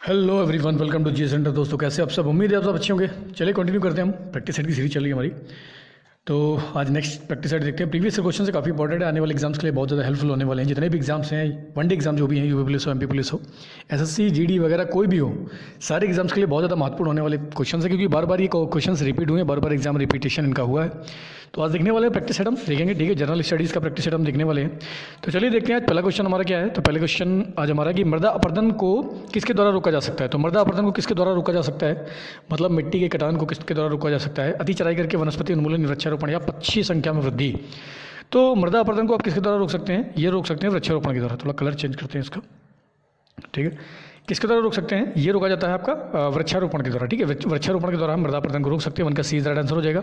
Hello everyone, welcome to G center. दोस्तों कैसे आप सब? उम्मीद है आप सब अच्छे होंगे। चलिए कंटिन्यू करते हैं। हम प्रैक्टिस सेट की सीरीज चल रही है हमारी। तो आज नेक्स्ट प्रैक्टिस सेट देखते हैं। प्रीवियस क्वेश्चन से काफ़ी इंपॉर्टेंट है, आने वाले एग्जाम्स के लिए बहुत ज़्यादा हेल्पफुल होने वाले हैं। जितने भी एग्जाम्स हैं, वनडे एग्जाम जो भी हैं, यूपी पुलिस हो, एमपी पुलिस हो, एसएससी, जीडी वगैरह कोई भी हो, सारे एग्जाम्स के लिए बहुत ज़्यादा महत्वपूर्ण होने वाले क्वेश्चन है, क्योंकि बार बार ये क्वेश्चन रिपीट हुए हैं, बार बार एग्जाम रिपीटेशन इनका हुआ है। तो आज देखने वाले हैं प्रैक्टिस सेट हम देखेंगे, ठीक है। जनरल स्टडीज़ का प्रैक्टिस सेट हम देखने वाले हैं। तो चलिए देखते हैं आज पहला क्वेश्चन हमारा क्या है। तो पहले क्वेश्चन आज हमारा कि मृदा अपरदन को किसके द्वारा रोका जा सकता है। तो मृदा अपरदन को किसके द्वारा रोका जा सकता है, मतलब मिट्टी के कटान को किसके द्वारा रोका जा सकता है। अति चराई करके वनस्पति उन्मूलन, वृक्षारोपण या पक्षी संख्या में वृद्धि। तो मृदा अपरदन को आप किसके द्वारा रोक सकते हैं? ये रोक सकते हैं वृक्षारोपण के द्वारा। थोड़ा कलर चेंज करते हैं इसका, ठीक है। किसके द्वारा रोक सकते हैं? ये रोका जाता है आपका वृक्षारोपण के द्वारा, ठीक है। वृक्षारोपण के द्वारा हम मृदा अपरदन को रोक सकते हैं। वन का सी राइट आंसर हो जाएगा।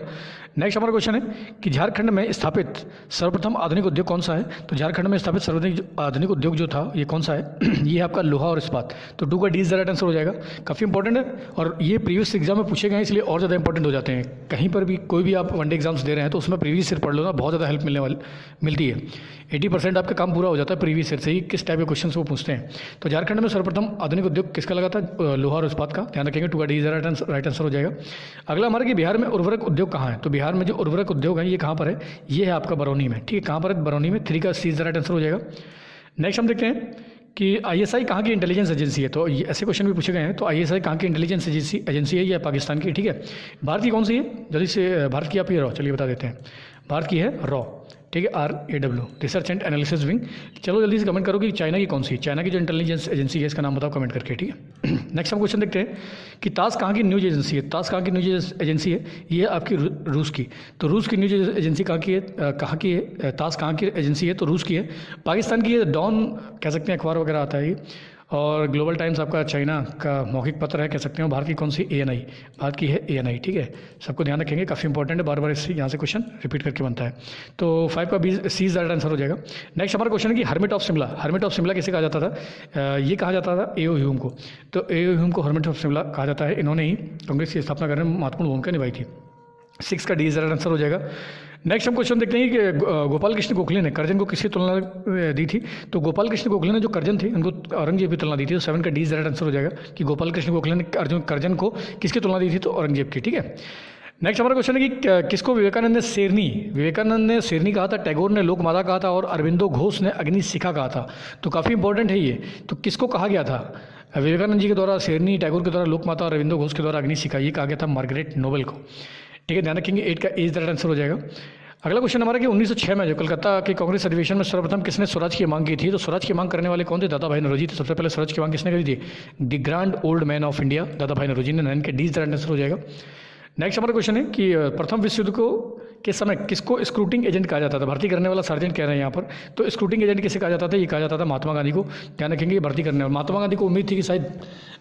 नेक्स्ट हमारा क्वेश्चन है कि झारखंड में स्थापित सर्वप्रथम आधुनिक उद्योग कौन सा है। तो झारखंड में स्थापित सर्वप्रथम आधुनिक उद्योग जो था ये कौन सा है? ये है आपका लोहा और इस्पात। तो टू का डी राइट आंसर हो जाएगा। काफ़ी इंपॉर्टेंट है और ये प्रीवियस एग्जाम में पूछे गए हैं, इसलिए और ज़्यादा इंपॉर्टेंट हो जाते हैं। कहीं पर भी कोई भी आप वनडे एग्जाम्स दे रहे हैं तो उसमें प्रीवियस ईयर पढ़ लो ना, बहुत ज़्यादा हेल्प मिलती है। 80% आपका काम पूरा हो जाता है प्रीवियस ईयर से ही, किस टाइप के क्वेश्चन वो पूछते हैं। तो झारखंड में सर्वप्रथम आधुनिक उद्योग किसका लगा था? लोहा और इस्पात का। ध्यान रखेंगे, टू का डी राइट आंसर हो जाएगा। अगला हमारा कि बिहार में उर्वरक उद्योग कहाँ है। तो बिहार में जो उर्वरक उद्योग है ये कहाँ पर है? ये है आपका बरौनी में, ठीक है। कहाँ पर है? बरौनी में। थ्री का सी राइट आंसर हो जाएगा। नेक्स्ट हम देखते हैं कि आईएसआई कहाँ की इंटेलिजेंस एजेंसी है। तो ऐसे क्वेश्चन भी पूछे गए हैं। तो आईएसआई कहाँ की इंटेलिजेंस एजेंसी है? या पाकिस्तान की, ठीक है। भारत की कौन सी है? जल्दी से, भारत की आप ये रॉ, चलिए बता देते हैं। भारत की है रॉ, ठीक है, RAW, research and analysis wing. चलो जल्दी से कमेंट करो कि चाइना की कौन सी, चाइना की जो इंटेलिजेंस एजेंसी है इसका नाम बताओ कमेंट करके, ठीक है। नेक्स्ट हम क्वेश्चन देखते हैं कि ताश कहाँ की न्यूज एजेंसी है। ताश कहाँ की न्यूज एजेंसी है? ये है आपकी रूस की। तो रूस की न्यूज एजेंसी कहाँ की है? कहाँ की है? ताश कहाँ की एजेंसी है? तो रूस की है। पाकिस्तान की है डॉन, कह सकते हैं, अखबार वगैरह आता है ये। और ग्लोबल टाइम्स आपका चाइना का मौखिक पत्र है, कह सकते हैं। भारत की कौन सी? ANI, भारत की है ANI, ठीक है। सबको ध्यान रखेंगे, काफ़ी इंपॉर्टेंट है, बार बार इससे यहाँ से क्वेश्चन रिपीट करके बनता है। तो 5 का सी राइट आंसर हो जाएगा। नेक्स्ट हमारा क्वेश्चन है कि hermit of Shimla, hermit of Shimla किसे कहा जाता था? ये कहा जाता था A.O. ह्यूम को। तो A.O. ह्यूम को हर्मिट ऑफ शिमला कहा जाता है। इन्होंने ही कांग्रेस की स्थापना करने में महत्वपूर्ण भूमिका निभाई थी। 6 का डी राइट आंसर हो जाएगा। नेक्स्ट हम क्वेश्चन देखते हैं कि गोपाल कृष्ण गोखले ने कर्जन को किसकी तुलना दी थी। तो गोपाल कृष्ण गोखले ने जो कर्जन थे उनको औरंगजेब की तुलना दी थी। तो 7 का डी राइट आंसर हो जाएगा कि गोपाल कृष्ण गोखले ने कर्जन को किसकी तुलना दी थी? तो औरंगजेब की, ठीक है। नेक्स्ट हमारा क्वेश्चन है कि किसको विवेकानंद ने शेरनी कहा था, टैगोर ने लोकमाता कहा था और अरविंदो घोष ने अग्निशिखा कहा था। तो काफ़ी इंपॉर्टेंट है ये। तो किसको कहा गया था? विवेकानंद जी के द्वारा शेरनी, टैगोर के द्वारा लोकमाता और अरविंदो घोष के द्वारा अग्निशिखा, ये कहा गया था मार्गरेट नोबेल को, ठीक है। ध्यान रखेंगे। 8 का एज राइट आंसर हो जाएगा। अगला क्वेश्चन हमारा कि 1906 में जो कलकत्ता के कांग्रेस अधिवेशन में सर्वप्रथम किसने स्वराज की मांग की थी। तो स्वराज की मांग करने वाले कौन थे? दादा भाई नौरोजी थे। सबसे पहले स्वराज की मांग किसने करी थी? The grand old man of India, दादा भाई नौरोजी ने। 9 के डी राइट आंसर हो जाएगा। नेक्स्ट हमारा क्वेश्चन है कि प्रथम विश्व युद्ध को के समय किसको स्क्रूटिंग एजेंट कहा जाता था? भर्ती करने वाला सार्जेंट कह रहे हैं यहाँ पर। तो स्क्रूटिंग एजेंट किसे कहा जाता था? ये कहा जाता था महात्मा गांधी को। ध्यान रखेंगे, ये भर्ती करने वाला। महात्मा गांधी को उम्मीद थी कि शायद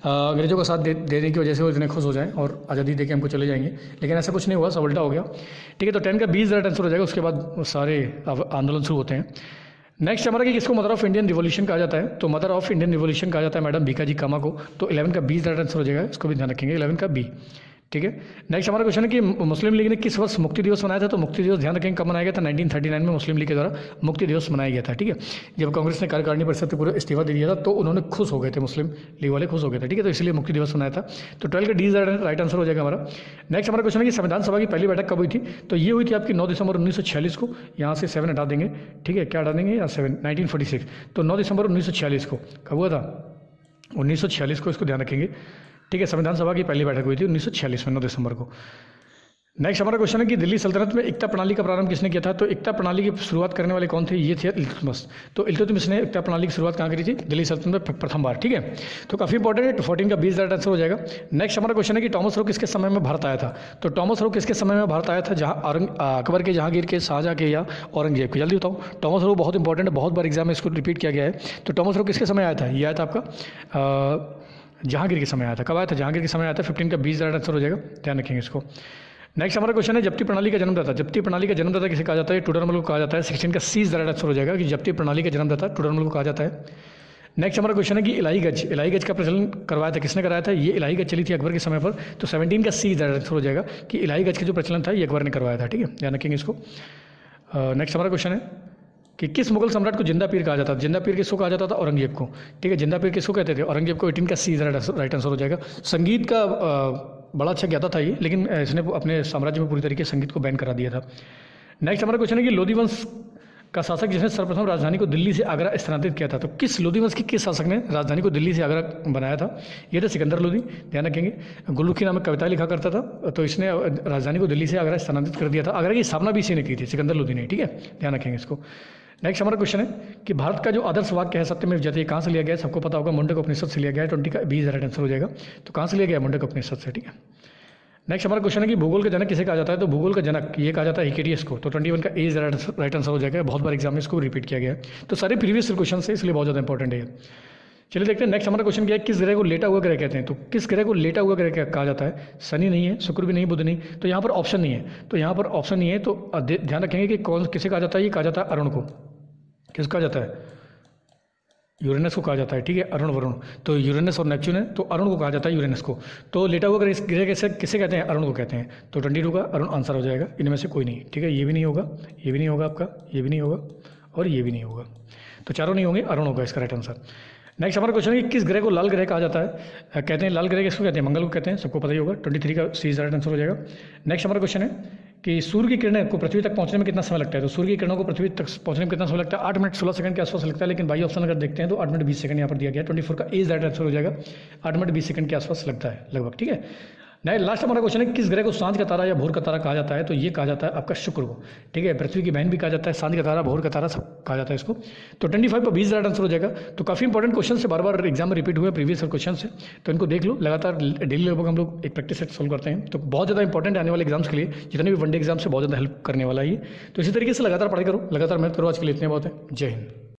अंग्रेजों का साथ देने की वजह से वो इतने खुश हो जाएं और आज़ादी दे के हमको चले जाएंगे, लेकिन ऐसा कुछ नहीं हुआ, सब उल्टा हो गया, ठीक है। तो 10 का 20 राइट आंसर हो जाएगा। उसके बाद सारे आंदोलन शुरू होते हैं। नेक्स्ट हमारा कि किसको मदर ऑफ इंडियन रिवॉल्यूशन कहा जाता है। तो मदर ऑफ इंडियन रिवॉल्यूशन कहा जाता है मैडम भीखाजी कामा को। तो 11 का 20 राइट आंसर हो जाएगा। इसको भी ध्यान रखेंगे, 11 का बी, ठीक है। नेक्स्ट हमारा क्वेश्चन है कि मुस्लिम लीग ने किस वर्ष मुक्ति दिवस मनाया था। तो मुक्ति दिवस ध्यान रखेंगे कब मनाया गया था? 1939 में मुस्लिम लीग के द्वारा मुक्ति दिवस मनाया गया था, ठीक है। जब कांग्रेस ने कार्यकारिणी परिषद से पूरा इस्तीफा दे दिया था तो उन्होंने खुश हो गए थे, मुस्लिम लीग वाले खुश हो गए थे, ठीक है। तो इसलिए मुक्ति दिवस मनाया था। तो 12 का डी राइट आंसर हो जाएगा हमारा। नेक्स्ट हमारा क्वेश्चन है कि संविधान सभा की पहली बैठक कब हुई थी। तो ये हुई थी आपकी 9 दिसंबर 1946 को। यहाँ से 7 हटा देंगे, ठीक है। क्या हटा देंगे? या 7, 1946। तो 9 दिसंबर 1946 को कब हुआ था? 1946 को, इसको ध्यान रखेंगे, ठीक है। संविधान सभा की पहली बैठक हुई थी 1946 में, 9 दिसंबर को। नेक्स्ट हमारा क्वेश्चन है कि दिल्ली सल्तनत में एकता प्रणाली का प्रारंभ किसने किया था। तो एकता प्रणाली की शुरुआत करने वाले कौन थे? ये थे इल्तुतमिश। तो इल्तुतमिश ने एकता प्रणाली की शुरुआत कहाँ करी थी? दिल्ली सल्तनत में प्रथम बार, ठीक है। तो काफ़ी इंपॉर्टेंट है। 14 का 20 राइट आंसर हो जाएगा। नेक्स्ट हमारा क्वेश्चन है कि टॉमस रो किसके समय में भारत आया था। तो टॉमस रो किसके समय में भारत आया था? अकबर के, जहांगीर के, शाहजहाँ के या औरंगजेब के? जल्दी बताओ। टॉमस रो बहुत इंपॉर्टेंट है, बहुत बार एग्जाम में इसको रिपीट किया गया है। तो टॉमस रो किसके समय आया था? ये आया था आपका जहांगीर के समय आया था। कब आया था? जहांगीर के समय आया था। 15 का 20 राइट आंसर हो जाएगा। ध्यान रखेंगे इसको। नेक्स्ट हमारा क्वेश्चन है जप्ती प्रणाली का जन्मदाता। जप्ती प्रणाली का जन्मदाता किसे कहा जाता है? टूडरमल को कहा जाता है। 16 का सी राइट आंसर हो जाएगा कि जप्ती प्रणाली का जन्मदाता टूडरमल को कहा जाता है। नेक्स्ट हमारा क्वेश्चन है कि इलाही गज का प्रचलन करवाया था, किसने कराया था? ये इलाही गज चली थी अकबर के समय पर। तो 17 का सी राइट आंसर हो जाएगा कि इलाही गज का जो प्रचलन था ये अकबर ने करवाया था, ठीक है। ध्यान रखेंगे इसको। नेक्स्ट हमारा क्वेश्चन है कि किस मुगल सम्राट को जिंदा पीर कहा जाता था? जिंदा पीर किसको कहा जाता था? औरंगजेब को। ठीक है, जिंदा पीर किसको कहते थे? औरंगजेब को। 18 का सी राइट आंसर हो जाएगा। संगीत का बड़ा अच्छा ज्ञाता था ये, लेकिन इसने अपने साम्राज्य में पूरी तरीके से संगीत को बैन करा दिया था। नेक्स्ट हमारा क्वेश्चन है कि लोधी वंश का शासक जिसने सर्वप्रथम राजधानी को दिल्ली से आगरा स्थानांतरित किया था, तो किस लोधी वंश के किस शासक ने राजधानी को दिल्ली से आगरा बनाया था? ये था सिकंदर लोधी, ध्यान रखेंगे। गुलरुखी नामक कविता लिखा करता था, तो इसने राजधानी को दिल्ली से आगरा स्थानांतरित कर दिया था। आगरा की स्थापना भी इसी ने की थी, सिकंदर लोधी ने। ठीक है, ध्यान रखेंगे इसको। नेक्स्ट हमारा क्वेश्चन है कि भारत का जो आदर्श वाक्य है सत्यमेव जयते, कहाँ से लिया गया है? सबको पता होगा, मुंडक उपनिषद से लिया गया है। 20 का 20 राइट आंसर हो जाएगा। तो कहाँ से लिया गया? मुंडक उपनिषद से। ठीक है, नेक्स्ट हमारा क्वेश्चन है कि भूगोल का जनक किसे कहा जाता है? तो भूगोल का जनक ये कहा जाता है हिकेटियस को। तो 21 का ए राइट आंसर हो जाएगा। बहुत बार एग्जाम में इसको रिपीट किया गया है, तो सारे प्रीवियस क्वेश्चन है, इसलिए बहुत ज़्यादा इंपॉर्टेंट है। चलिए देखते हैं नेक्स्ट हमारा क्वेश्चन क्या है, किस ग्रह को लेटा हुआ ग्रह कहते हैं? तो किस ग्रह को लेटा हुआ ग्रह कहा जाता है? शनि नहीं है, शुक्र भी नहीं, बुध नहीं, तो यहाँ पर ऑप्शन नहीं है। तो यहाँ पर ऑप्शन नहीं है, तो ध्यान रखेंगे कि कौन किसे कहा जाता है? ये कहा जाता है अरुण को। किस कहा जाता है? यूरेनस को कहा जाता है। ठीक है, अरुण वरुण, तो यूरेनस और नेपच्यून है, तो अरुण को कहा जाता है यूरेनस को। तो लेटा हुआ ग्रह किसे कहते हैं? अरुण को कहते हैं। तो 22 का अरुण आंसर हो जाएगा। इनमें से कोई नहीं। ठीक है, ये भी नहीं होगा, ये भी नहीं होगा आपका, ये भी नहीं होगा और ये भी नहीं होगा, तो चारों नहीं होंगे, अरुण होगा इसका राइट आंसर। नेक्स्ट हमारा क्वेश्चन है कि किस ग्रह को लाल ग्रह कहा जाता है? कहते हैं लाल ग्रह किसको कहते हैं? मंगल को कहते हैं, सबको पता ही होगा। 23 का सी राइट आंसर हो जाएगा। नेक्स्ट हमारा क्वेश्चन है कि सूर्य की किरणें को पृथ्वी तक पहुंचने में कितना समय लगता है? तो सूर्य की किरणों को पृथ्वी तक पहुंचने में कितना समय लगता है? 8 मिनट 16 सेकंड के आसपास लगता है, लेकिन बाई ऑप्शन अगर देखते हैं तो 8 मिनट 20 सेकंड यहाँ पर दिया गया है। 24 का ए राइट आंसर हो जाएगा। 8 मिनट 20 सेकंड के आसपास लगता है लगभग। ठीक है, नहीं, लास्ट हमारा क्वेश्चन है किस ग्रह को सांझ का तारा या भोर का तारा कहा जाता है? तो ये कहा जाता है आपका शुक्र को। ठीक है, पृथ्वी की बहन भी कहा जाता है, सांझ का तारा, भोर का तारा, सब कहा जाता है इसको। तो 25 पर 20 राइट आंसर हो जाएगा। तो काफ़ी इंपॉर्टेंट क्वेश्चन से बार बार एग्जाम में रिपीट हुए प्रीवियस क्वेश्चन से, तो इनको देख लो। लगातार डेली लगभग हम लोग एक प्रैक्टिस सेट सोल्व करते हैं, तो बहुत ज़्यादा इंपॉर्टेंट आने वाले एग्जाम्स के लिए, जितने भी वनडे एग्जाम से बहुत ज़्यादा हेल्प करने वाला है ये। तो इसी तरीके से लगातार पढ़ाई करो, लगातार मेहनत करो। आज के लिए इतने बहुत है। जय हिंद।